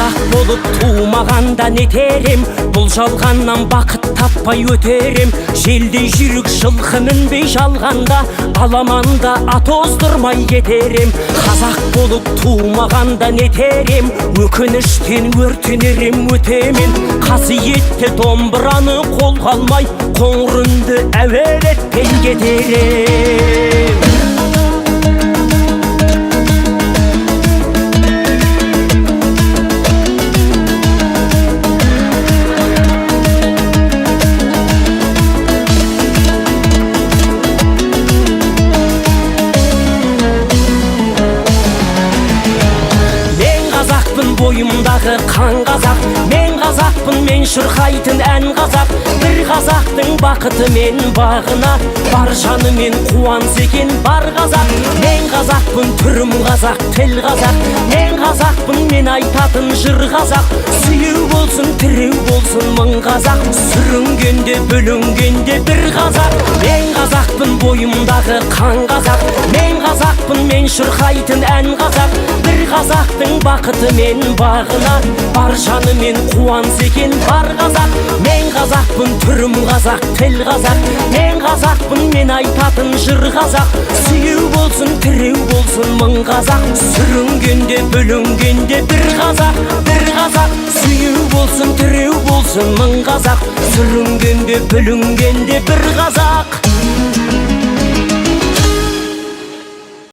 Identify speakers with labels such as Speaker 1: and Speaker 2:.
Speaker 1: Қазақ болып туымағанда нетерем, бұл жалғаннан бақыт таппай өтерем. Желдей жүрік жылқы мінбей жалғанда, аламанда ат оздырмай кетерем. Қазақ болып туымағанда нетерем, өкініштен өртенерем өтемен. Қасиетті домбыраны қолға алмай, қоңыр үнді әуелетпен кетерем. Бойымдағы қан қазақ, мен қазақпын, мен шырқайтын ән қазақ. Бір қазақтың бақыты мен бағына, бар жанымен қуанса екен бар қазақ. Мен қазақпын, түрім қазақ, тіл қазақ. Мен қазақпын, мен айтатын жыр қазақ. Сүйеу болсын, тіреу болсын мың қазақ. Сүрінгенде, бүлінгенде бір қазақ. Мен қазақпын, бойымдағы қан қазақ. Мен қазақпын, мен шырқайтын ән қазақ. Бір қазақтың бақыты мен бағына, бар жанымен қуанса екен бар қазақ. Мен қазақпын, түрім қазақ, тіл қазақ. Мен қазақпын, мен айтатын жыр қазақ. Сүйеу болсын, тіреу болсын мың қазақ. Сүрінгенде, бүлінгенде бір қазақ, бір қазақ. Сүйеу болсын, тіреу болсын мың қазақ. Сүрінгенде, бүлінгенде бір қазақ.